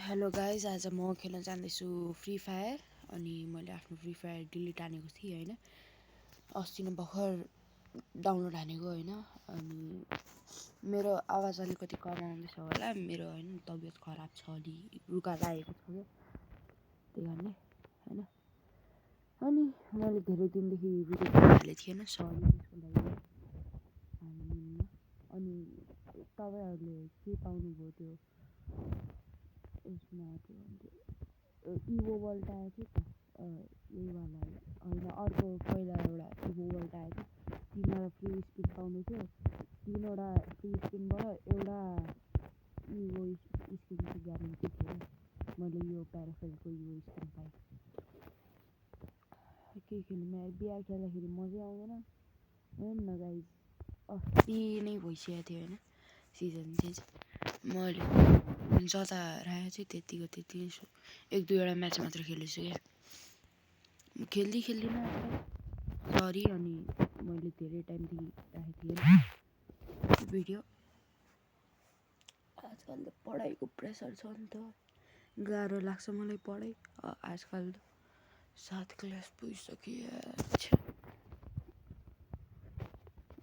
Hello guys, आज म खेल्न जाँदैछु फ्री फायर। अनि मैले आफ्नो फ्री फायर डिलिट हानेको थिएँ होइन। अस्ति नै भर्खर डाउनलोड हानेको होइन। अनि मेरो आवाज अलिकति कम आउँदैछ होला, मेरो होइन तबियत खराब छ, अलि रुगा लागेको छ क्या, त्यही कारणले होइन। अनि मैले धेरै दिनदेखि भिडियो हालेको थिएन, सरी त्यसको लागि। अनि तपाईँहरूले के पाउनुभयो त्यो यसमा के भन्थ्यो इभो वर्ल्ड आएको थियो त, यही वाला होइन, अर्को पहिला एउटा इभो वर्ल्ड आएको थियो। 3वटा फ्री स्पिन पाउनु थियो। 3वटा फ्री स्पिनबाट एउटा इभो स्किनको ग्यारेन्टी थियो। मैले यो प्याराफेलको इभो स्किन पाएँ। के खेल्नु, बिआर खेल्दाखेरि मजै आउँदैन हेर्नु न गाइज। अस्ति नै भइसकेको थियो होइन सिजन चेन्ज। मैले जता राखेको थिएँ त्यतिको त्यति नै छु। 1-2वटा म्याच मात्र खेलेछु क्या, खेल्दिनँ सरी। अनि मैले धेरै टाइमदेखि राखेको थिएँ भिडियो। आजकल त पढाइको प्रेसर छ नि त, गाह्रो लाग्छ मलाई पढाइ। आजकल त 7 क्लास पुगिसक्यो।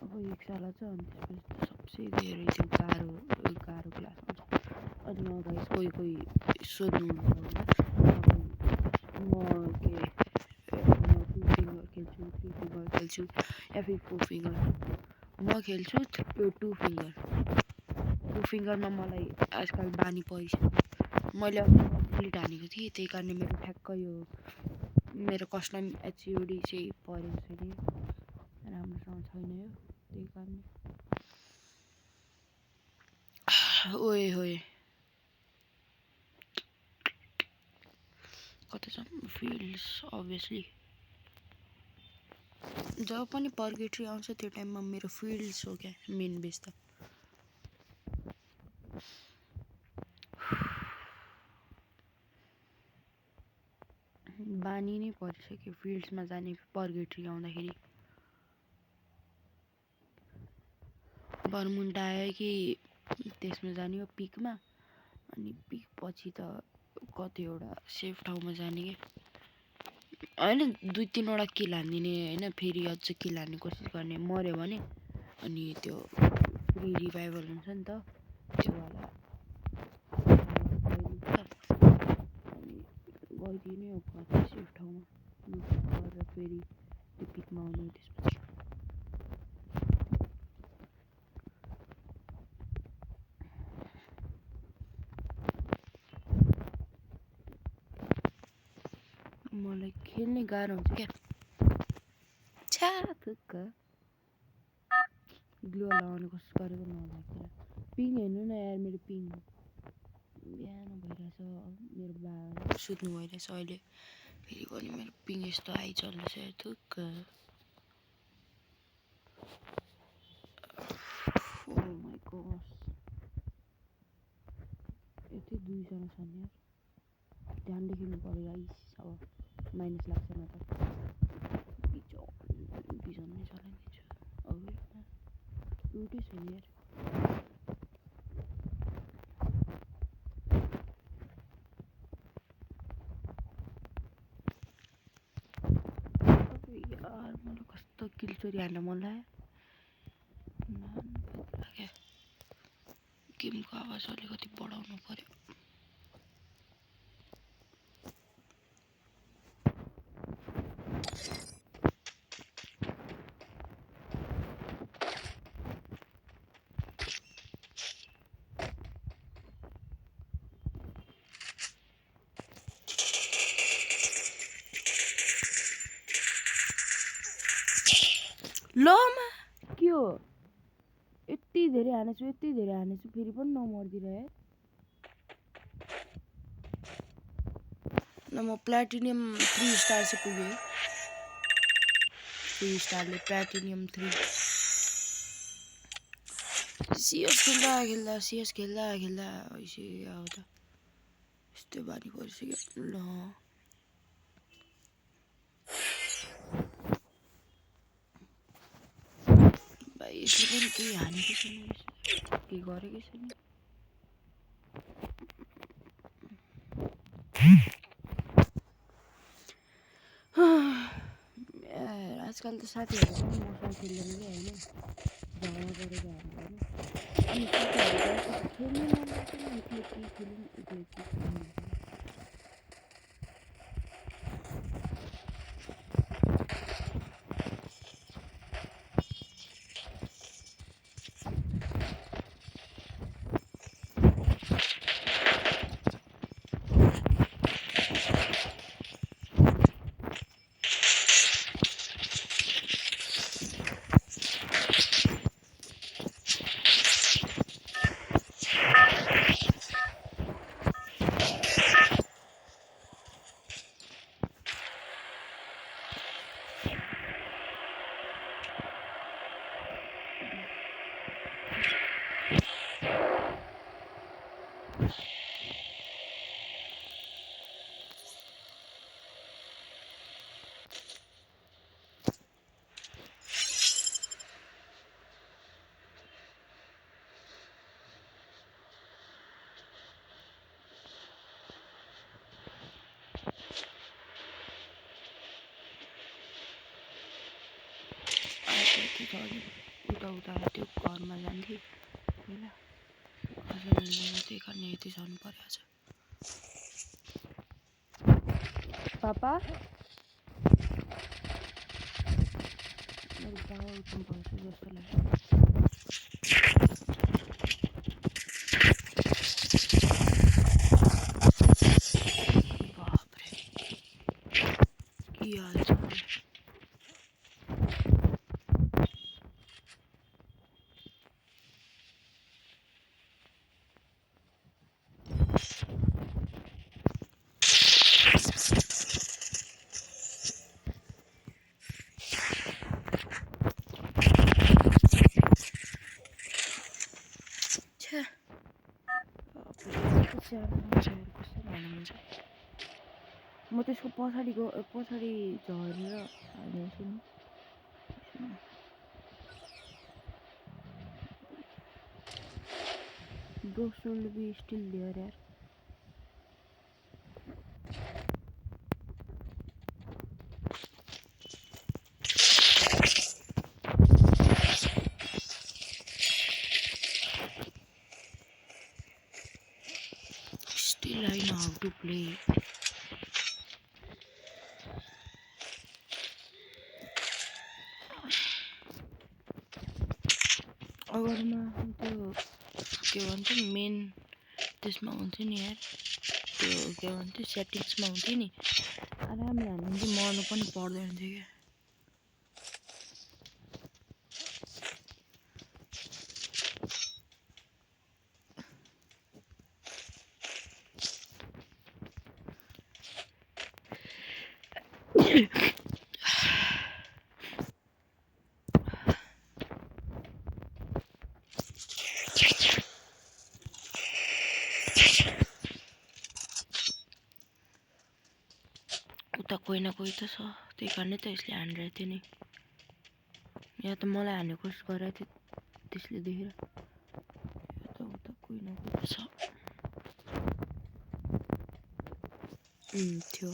अब 1 साल छ, अनि त्यसपछि त सबसे धेरै त्यो गाह्रो क्लास हुन्छ। अनि गाइस कोही सोध्नुहुन्छ होइन, म 2 फिङ्गर खेल्छु, 3 फिङ्गर खेल्छु या फिर 4 फिङ्गर। म खेल्छु 2 फिङ्गर। 2 फिङ्गरमा मलाई आजकल बानी परिसक्यो। मैले डिलिट हानेको थिएँ, त्यही कारणले मेरो ठ्याक्क यो मेरो कस्टम एचयुडी चाहिँ परेको छैन, राम्रोसँग छैन यो, त्यही कारणले। ओए होए कता छ फिल्ड्स। अभियसली जब पनि पर्गेट्री आउँछ त्यो टाइममा मेरो फिल्ड्स हो क्या मेन बेस त। बानी नै परिसक्यो फिल्ड्समा जाने पर्गेट्री आउँदाखेरि। बर्मुन्ड आयो कि त्यसमा जाने हो पिकमा, अनि पिक पछि त कतिवटा सेफ ठाउँमा जाने कि होइन। 2-3वटा किल हानिदिने होइन, फेरि अझ किल हान्ने कोसिस गर्ने, मऱ्यो भने अनि त्यो फ्री रिभाइभल हुन्छ नि त, त्योवाला अनि गइदिने हो कति सेफ ठाउँमा गरेर फेरि त्यो पिकमा आउने हो। त्यसपछि मलाई खेल्ने गाह्रो हुन्छ क्या। छ्याफुक्क ग्लु लगाउने कोसिस गरेको नलाग्दैन। पिङ हेर्नु न यार, मेरो पिङ बिहान भइरहेछ। मेरो बा सुत्नु भइरहेछ अहिले, फेरि पनि मेरो पिङ यस्तो हाई चल्दैछ थुक्क। ओ माई गॉड, यति 2जना छन् यार, ध्यान देखिनु पऱ्यो गाइस। अब माइनस लाग्छ न त, बिजन नै चलाइदिन्छु। अब एउटै छैन यार। यार मलाई कस्तो किलचोरी हान्न मन लाग्यो। गेमको आवाज अलिकति बढाउनु पर्यो। लमा के हो, यति धेरै हानेछु फेरि पनि नमर्दिरहे न। म प्ल्याटिनियम 3 स्टार चाहिँ पुगेँ। 3 स्टारले प्ल्याटिनियम 3। सिएस खेल्दा भइसक्यो अब त, यस्तै बानी परिसक्यो। ल भाइ यसले पनि केही हानेकै छैन, केही गरेकै छैन। आजकल त साथीहरू पनि मसँग खेल्दैन कि होइन झगडा गरेर होइन अनि साथीहरू खेल्नु मन लाग्दैन एक्लै के खेलौँ एक्लै के खेलौँ उता उता त्यो घरमा जान्थेँ पहिला त्यही कारण यति जानु पर्यो आज पापा मेरो बाबा उठ्नु पर्छ जस्तो लाग्छ बाप्रे के हाल छ म त्यसको पछाडि झरेर हाल्नेछु नि Bro should be still there यार Still I know how to play अगरमा त्यो के भन्छ मेन त्यसमा हुन्छ नि यार त्यो के भन्छ सेटिङ्समा हुन्थ्यो नि आरामले हाल्नु चाहिँ मर्नु पनि पर्दैन थियो क्या कोही न कोही त छ त्यही कारणले त यसले हानिरहेको थियो नि या त मलाई हान्ने कोसिस गरेको थियो त्यसले देखेर यता उता कोही न कोही त छ थियो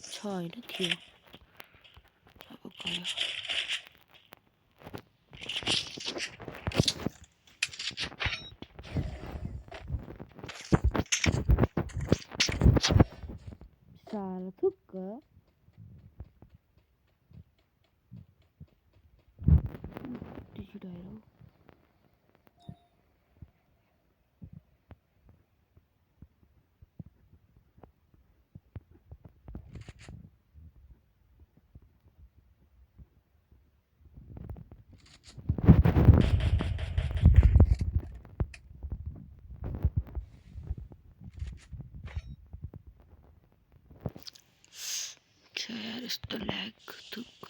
छ होइन थियो अब गयो सारा थुक्क छिटाएर यार यस्तो ल्याग थुक्क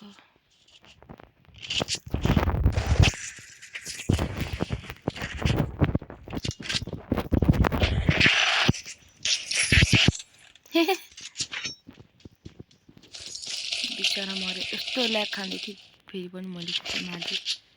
बिचरा मऱ्यो यस्तो ल्याग खाँदै थियो फेरि पनि मैले मारिदिएँ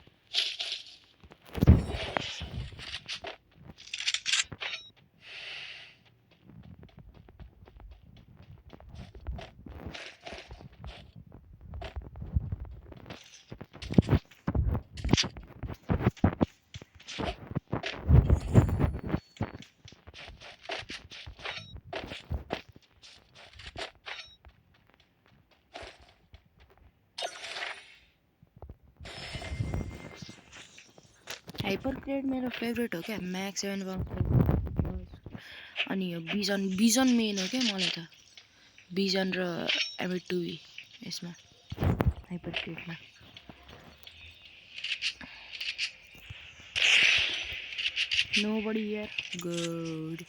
हाइपर क्रेड मेरो फेभरेट हो क्या म्याक्स 7 अनि यो बिजन मेन हो क्या मलाई त बिजन र एम2 यसमा हाइपर क्रेडमा nobody here good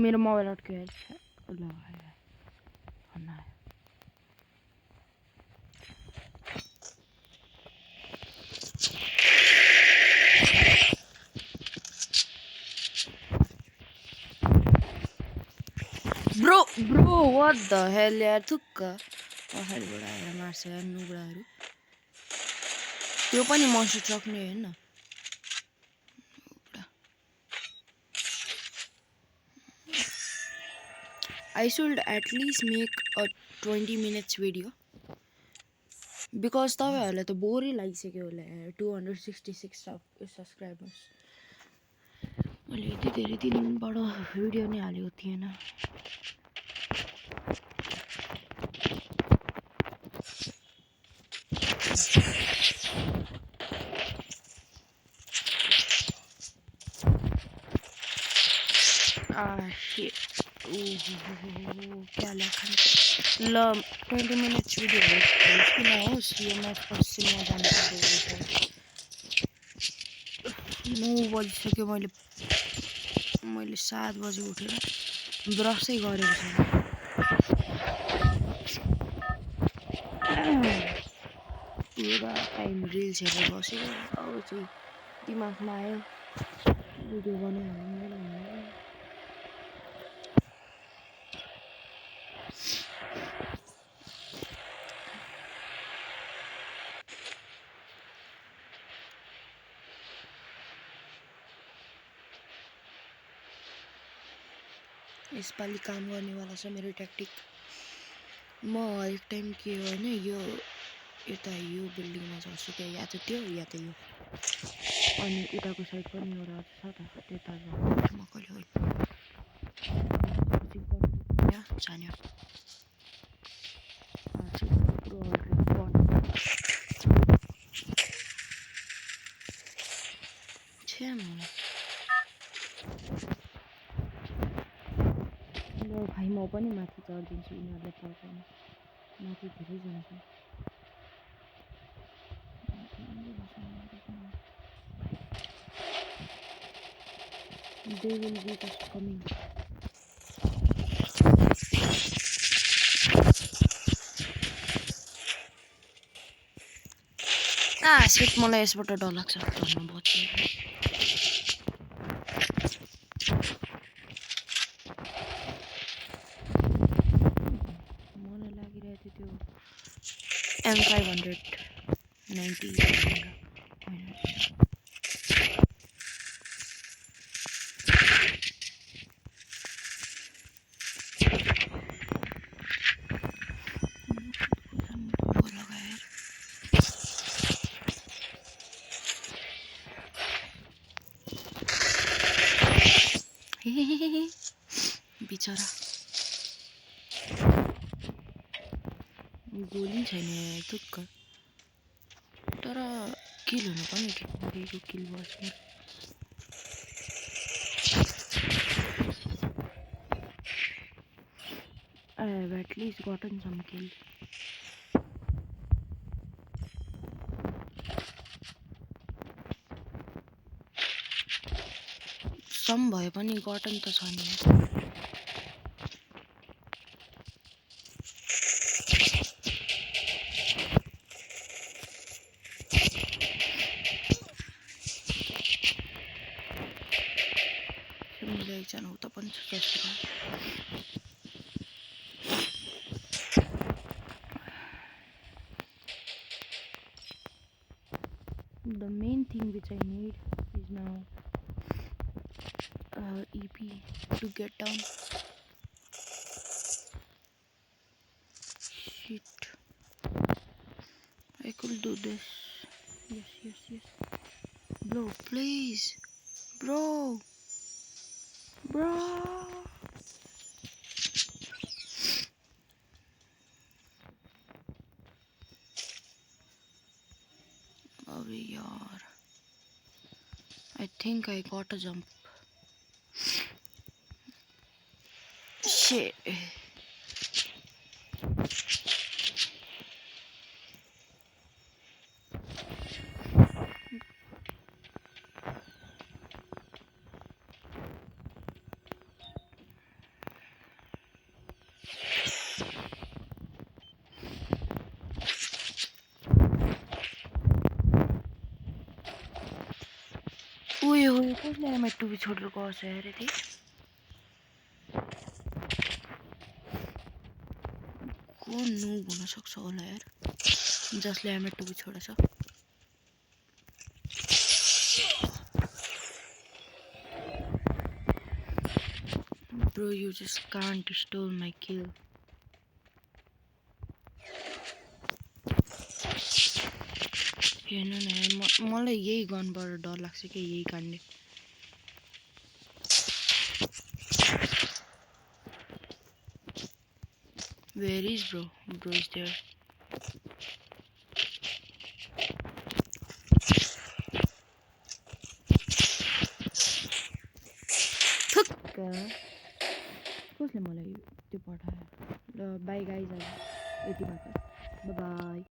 मेरो मोबाइल अड्क्यो ल Bro, what the hell यार थुक्क अगाडिबाट आएर मार्छ यार नुब्राहरू त्यो पनि मर्छु सक्ने हैन I should at least make a 20 minutes video because तपाईहरुलाई त बोरै लागिसक्यो होला 266 subscribers मैले यति धेरै दिनबाट भिडियो नै हालेको थिएन shit क्या लेखन ल 20 minutes भिडियो होस् कि नहोस् यो म्याच पछि म जानु पर्छ 9 बजिसक्यो मैले 7 बजे उठेर ब्रसै गरेको छैन पुरा टाइम रिल्स हेरेर बसेको अब चाहिँ दिमागमा आयो भिडियो बनाउनु यसपालि काम गर्नेवाला छ मेरो ट्याक्टिक म हरेक टाइम के हो हैन यो यता यो बिल्डिङमा झर्छु क्या या त त्यो या त यो अनि उताको साइड पनि एउटा छ त त्यता झर्छु म कहिले जान्यो भाइ म पनि माथि चढिदिन्छु यिनीहरूले चढ्दैन माथि धेरैजना छ They will be just coming. Shit, मलाई यसबाट डर लाग्छ चढ्न बच्यो मलाई लागिरहेको थियो त्यो M590 बिचरा गोली छैन तुक्क तर किल हुनु पनि ठिकको किल बस I have at least gotten some kills. Some भए पनि gotten त छ नि. एकजना उता पनि छ जस्तो. The main thing which I need is now EP to get down. Shit. I could do this. Yes. Bro, please. Bro. Oh, yaar. I think I got a jump. Shit. ओए कसले एमआई टुबी छोडेर गछ अरे ती को नुब हुन सक्छ होला यार जसले एमआई टुबी छोडेछ Bro, you just can't steal my kill. हेर्नु न मलाई यही गनबाट डर लाग्छ कि यही Kande Where is bro? Bro is there. थुक्का कसले मलाई त्यो पठायो ल बाइ गाइज यति मात्र बाइ